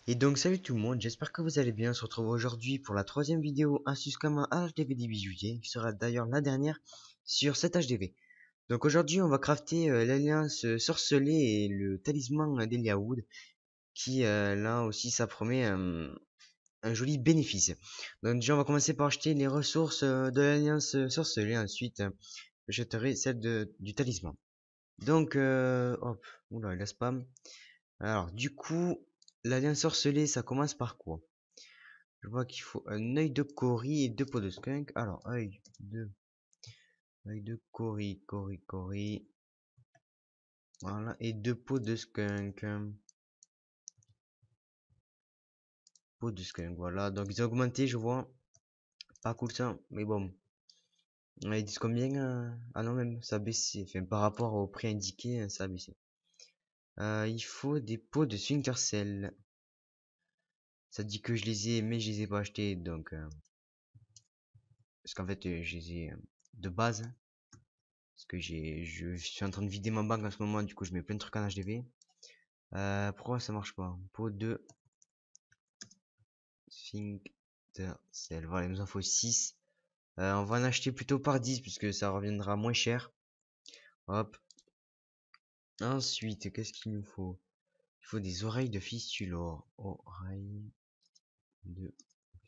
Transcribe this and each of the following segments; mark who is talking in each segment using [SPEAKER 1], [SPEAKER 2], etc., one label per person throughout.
[SPEAKER 1] Et donc salut tout le monde, j'espère que vous allez bien. On se retrouve aujourd'hui pour la troisième vidéo Asus Kama HDV 18 juillet, qui sera d'ailleurs la dernière sur cet HDV. Donc aujourd'hui on va crafter l'alliance sorcelée et le talisman d'Eliawood, qui là aussi ça promet un joli bénéfice. Donc déjà on va commencer par acheter les ressources de l'alliance sorcelée, ensuite j'achèterai celle du talisman. Donc hop, oula il a spam. Alors du coup, l'alliance sorcelée ça commence par quoi? Je vois qu'il faut un œil de Cory et deux pots de skunk. Alors, œil de Cory. Voilà, et deux pots de skunk. Pots de skunk, voilà. Donc, ils ont augmenté, je vois. Pas cool ça, mais bon. Ils disent combien ah non, même, ça a baissé. Enfin, par rapport au prix indiqué, ça a baissé. Il faut des pots de sphincter cell. Ça dit que je les ai, mais je les ai pas achetés. Donc, parce qu'en fait, je les ai de base. Parce que je suis en train de vider ma banque en ce moment, du coup je mets plein de trucs en HDV. Pourquoi ça marche pas? Pot de Sphincter Cell. Voilà, il nous en faut 6. On va en acheter plutôt par 10 puisque ça reviendra moins cher. Hop. Ensuite, qu'est-ce qu'il nous faut? Il faut des oreilles de fistulor. Oreilles de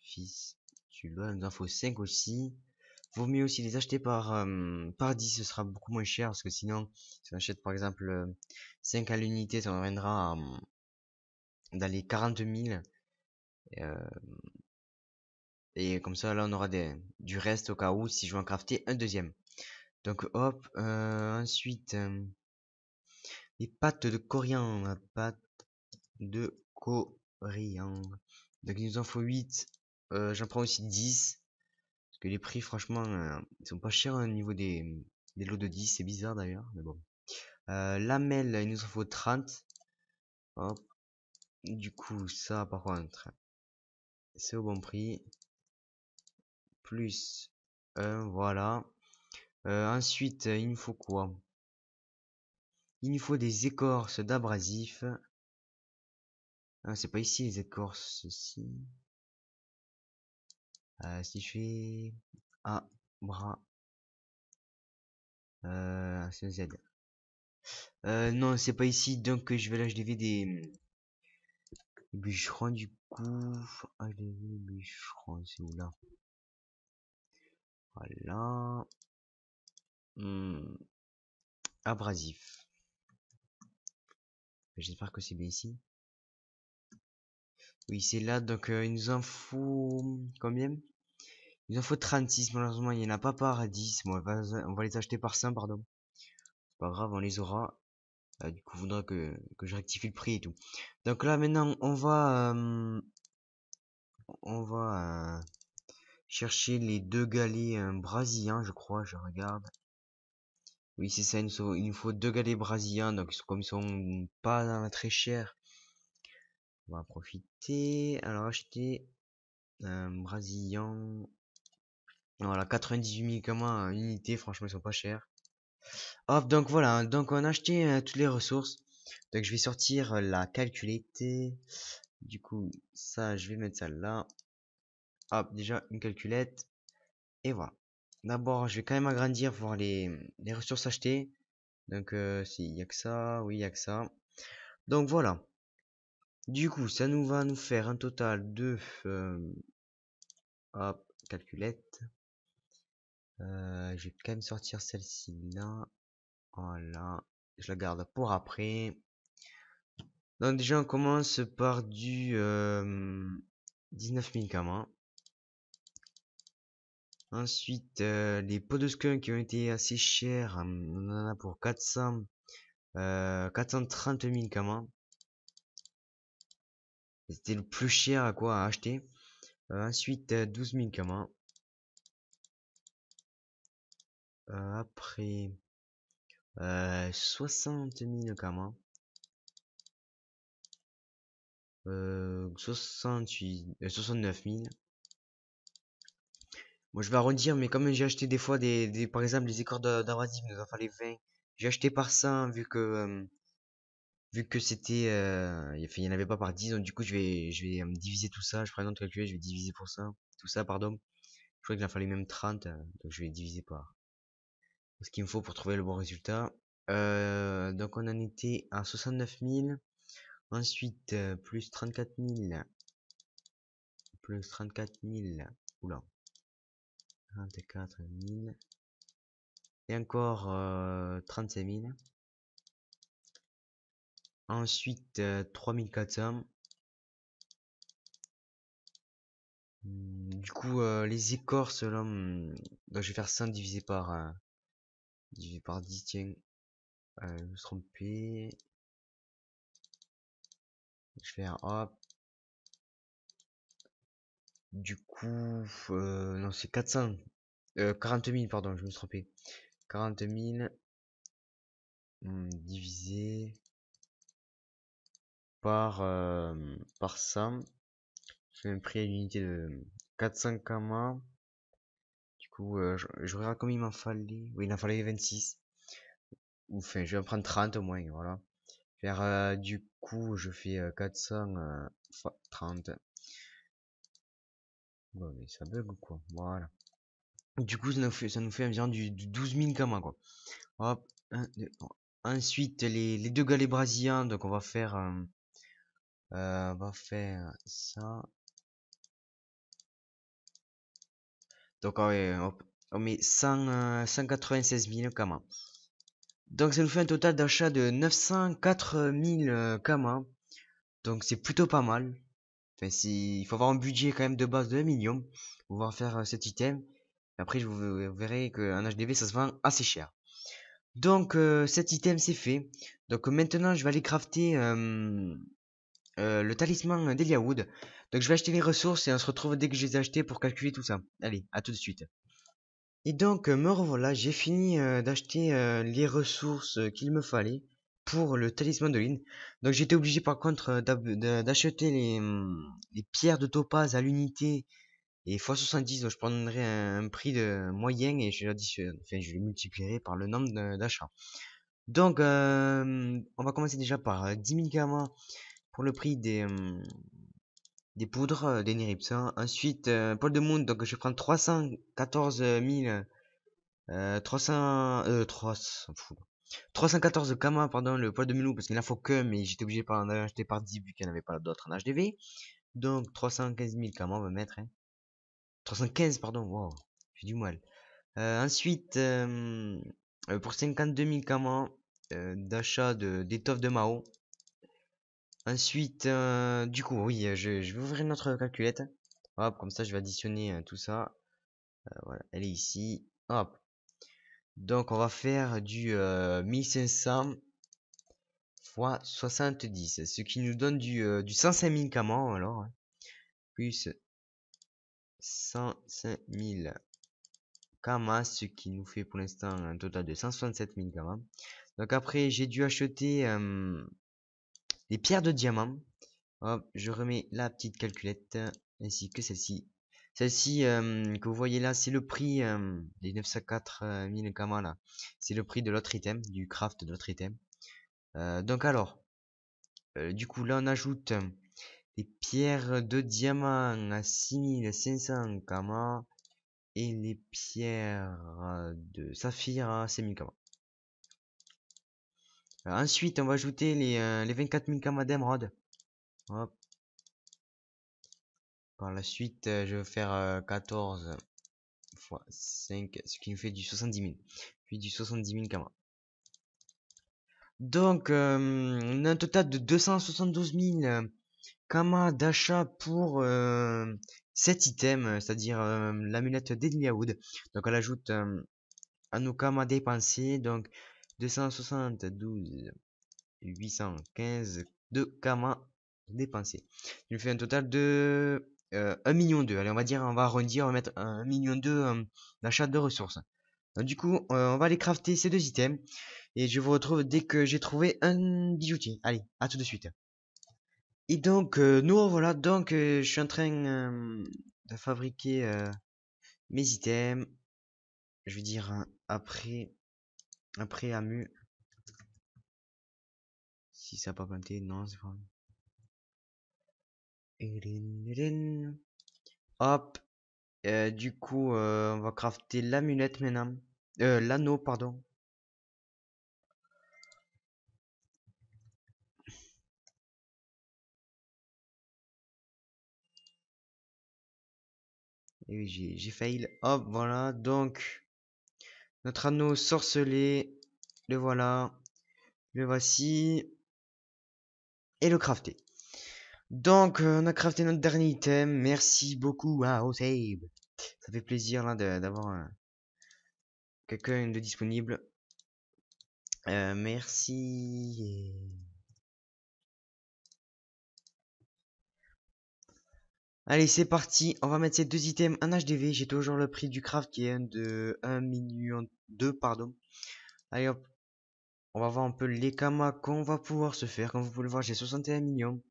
[SPEAKER 1] fistulor. Il nous en faut 5 aussi. Vaut mieux aussi les acheter par 10, ce sera beaucoup moins cher parce que sinon, si on achète par exemple 5 à l'unité, ça reviendra dans les 40 000. Euh, Et comme ça, là, on aura du reste au cas où si je veux en crafter un deuxième. Donc, hop. Ensuite, les pâtes de coriandre. Pâtes de coriandre. Donc, il nous en faut 8. J'en prends aussi 10. Parce que les prix, franchement, ils sont pas chers au niveau des lots de 10. C'est bizarre d'ailleurs, mais bon. Lamelles, il nous en faut 30. Hop. Du coup, ça, par contre, c'est au bon prix. Plus 1, voilà. Ensuite, il nous faut quoi? Il nous faut des écorces d'abrasif. Ah, c'est pas ici les écorces, ceci. Si je fais bras, c'est un Z. Non, c'est pas ici, donc je vais là, je devais des bûcherons du coup. Ah, je devais des bûcherons, c'est où là? Voilà. Hmm, abrasif. J'espère que c'est bien ici. Oui, c'est là, donc il nous en faut combien? Il nous en faut 36, malheureusement, il n'y en a pas par 10. Bon, on va les acheter par 100, pardon. C'est pas grave, on les aura. Du coup, il faudra que je rectifie le prix et tout. Donc là, maintenant, on va chercher les deux galets brasiliens, je crois. Je regarde. Oui, c'est ça. Il nous faut deux galets brasiliens. Donc, comme ils sont pas très chers, on va en profiter. Alors, acheter un brésilien. Voilà, 98 000 comment unité. Franchement, ils sont pas chers. Hop, donc voilà. Donc, on a acheté toutes les ressources. Donc, je vais sortir la calculette. Du coup, ça, je vais mettre ça là. Hop, déjà une calculette. Et voilà. D'abord, je vais quand même agrandir pour voir les ressources achetées. Donc, s'il y a que ça, oui, il y a que ça. Donc voilà. Du coup, ça nous va nous faire un total de... hop, calculette. Je vais quand même sortir celle-ci là. Voilà. Je la garde pour après. Donc déjà, on commence par du 19 000 quand. Ensuite, les pots de skunk qui ont été assez chers, on en a pour 430 000 comment. C'était le plus cher à quoi à acheter. Ensuite, 12 000 comment. Après, 60 000 comment. 69 000. Moi, je vais arrondir, mais comme j'ai acheté des fois par exemple, les écorces d'abrasif, il nous en fallait 20. J'ai acheté par 100 vu que vu que c'était, il y en avait pas par 10, donc du coup je vais diviser tout ça. Je prends un autre calcul, je vais diviser pour ça, tout ça, pardon. Je crois qu'il en fallait même 30, donc je vais diviser par ce qu'il me faut pour trouver le bon résultat. Donc on en était à 69 000. Ensuite, plus 34 000, plus 34 000, oula, 34 000, et encore 35 000. Ensuite, 3400. Du coup, les écorces, là, donc je vais faire 100 divisé par 10, tiens. Je me suis trompé. Je vais faire, hop. Du coup, non, c'est 400. 40 000, pardon, je me suis trompé. 40 000 divisé par 100. Je fais un prix à l'unité de 400 kama. Du coup, je regarde combien il m'en fallait. Oui, il en fallait 26. Ou enfin, je vais en prendre 30 au moins, voilà. Faire, du coup, je fais 400 fois 30. Ouais, mais ça bug ou quoi? Voilà. Du coup, ça nous fait environ du 12 000 kama, quoi. Hop, 1, 2, ensuite, les deux galets brasiliens, donc on va faire ça. Donc, ouais, hop, on met 196 000 kama. Donc, ça nous fait un total d'achat de 904 000 kama. Donc, c'est plutôt pas mal. Enfin, il faut avoir un budget quand même de base de 1 million pour pouvoir faire cet item. Après, vous verrez qu'un HDV, ça se vend assez cher. Donc, cet item, c'est fait. Donc, maintenant, je vais aller crafter le talisman d'Eliawood. Donc, je vais acheter les ressources et on se retrouve dès que je les ai achetées pour calculer tout ça. Allez, à tout de suite. Et donc, me revoilà, j'ai fini d'acheter les ressources qu'il me fallait pour le talisman de Lynn. Donc, j'étais obligé par contre d'acheter les pierres de topaz à l'unité et x 70. Donc, je prendrai un prix de moyen et enfin, je les multiplierai par le nombre d'achats. Donc, on va commencer déjà par 10 000 gamma pour le prix des poudres d'Eniripsa. Ensuite, Paul de Moon, donc je vais prendre 314 000. 300, 314 Kama, pardon, le poil de Milou, parce qu'il en faut que, mais j'étais obligé d'en acheter par 10 vu qu'il n'y en avait pas d'autres en HDV. Donc 315 000 Kama, on va mettre. Hein. 315, pardon, wow, j'ai du mal. Ensuite, pour 52 000 Kama, d'achat d'étoffe de Mao. Ensuite, du coup, oui, je vais ouvrir notre calculette. Hop, comme ça, je vais additionner tout ça. Voilà, elle est ici. Hop. Donc, on va faire du 1500 fois 70, ce qui nous donne du 105 000 kamans, alors, hein. Plus 105 000 kamas, ce qui nous fait pour l'instant un total de 167 000 kamas. Donc après, j'ai dû acheter les pierres de diamant. Hop, je remets la petite calculette, ainsi que celle-ci. Celle-ci que vous voyez là, c'est le prix des 904 000 kamas là. C'est le prix de l'autre item, du craft de l'autre item. Donc alors, du coup là on ajoute les pierres de diamant à 6500 kama et les pierres de saphir à 5000 kama. Ensuite on va ajouter les 24 000 kama d'émeraude. Hop. Par la suite je vais faire 14 fois 5, ce qui nous fait du 70 000. Puis du 70 000 kama. Donc on a un total de 272 000 Kama d'achat pour cet item, c'est-à-dire l'amulette d'Eliawood. Donc on ajoute à nos Kama dépensés, donc 272 815 de Kama dépensés. Il nous fait un total de 1 million 2. Allez, on va arrondir, on va mettre 1 million 2 d'achat de ressources. Donc, du coup, on va aller crafter ces deux items et je vous retrouve dès que j'ai trouvé un bijoutier. Allez, à tout de suite. Et donc, nous voilà, donc je suis en train de fabriquer mes items. Je veux dire, après Amu, Si ça n'a pas planté, non, c'est pas. Hop. Du coup, on va crafter l'amulette maintenant. L'anneau, pardon. Et oui, j'ai fail. Hop, voilà. Donc, notre anneau sorcelé. Le voilà. Le voici. Et le crafter. Donc, on a crafté notre dernier item. Merci beaucoup à Osave. Ça fait plaisir là d'avoir quelqu'un de disponible. Merci. Allez, c'est parti. On va mettre ces deux items en HDV. J'ai toujours le prix du craft qui est de 1 million 2, pardon. Allez hop. On va voir un peu les kamas qu'on va pouvoir se faire. Comme vous pouvez le voir, j'ai 61 millions.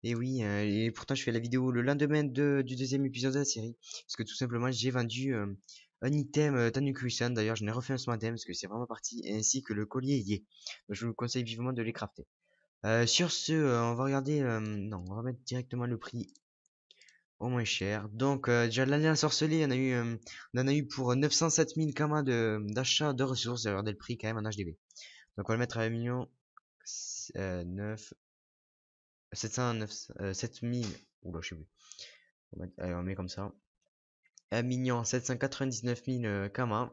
[SPEAKER 1] Et oui, et pourtant je fais la vidéo le lendemain du deuxième épisode de la série. Parce que tout simplement, j'ai vendu un item Tanukusan. D'ailleurs, j'en ai refait un ce matin parce que c'est vraiment parti. Ainsi que le collier Yé. Je vous conseille vivement de les crafter. Sur ce, on va regarder. Non, on va mettre directement le prix au moins cher. Donc, déjà l'année ensorcelée, on en a eu pour 907 000 kamas d'achat de ressources. Regardez le prix quand même en HDV. Donc, on va le mettre à 1 million 9 709 7000. Oula, je sais plus. Allez, on met comme ça. 1 million 799 000 kamas.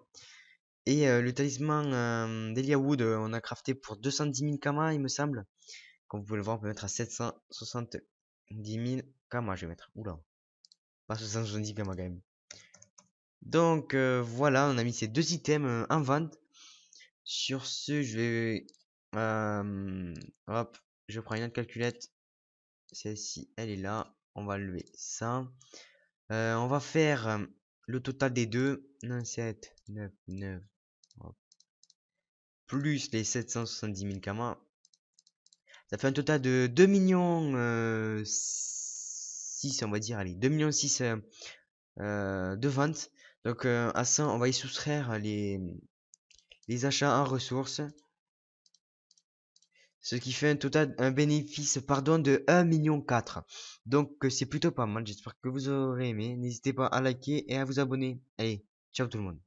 [SPEAKER 1] Et le talisman d'Eliawood, on a crafté pour 210 000 kamas, il me semble. Comme vous pouvez le voir, on peut mettre à 770 000 kamas. Je vais mettre. Oula. Pas 770 kamas quand même. Donc voilà, on a mis ces deux items en vente. Sur ce, je vais hop, je prends une autre calculette. Celle-ci, elle est là. On va lever ça. On va faire le total des deux. 7, 9, 9. Hop. Plus les 770 000 kamas. Ça fait un total de 2 millions 6, on va dire. Allez, 2 millions 6 de ventes. Donc à ça, on va y soustraire les achats en ressources. Ce qui fait un bénéfice pardon, de 1 million 4. Donc c'est plutôt pas mal. J'espère que vous aurez aimé. N'hésitez pas à liker et à vous abonner. Allez, ciao tout le monde.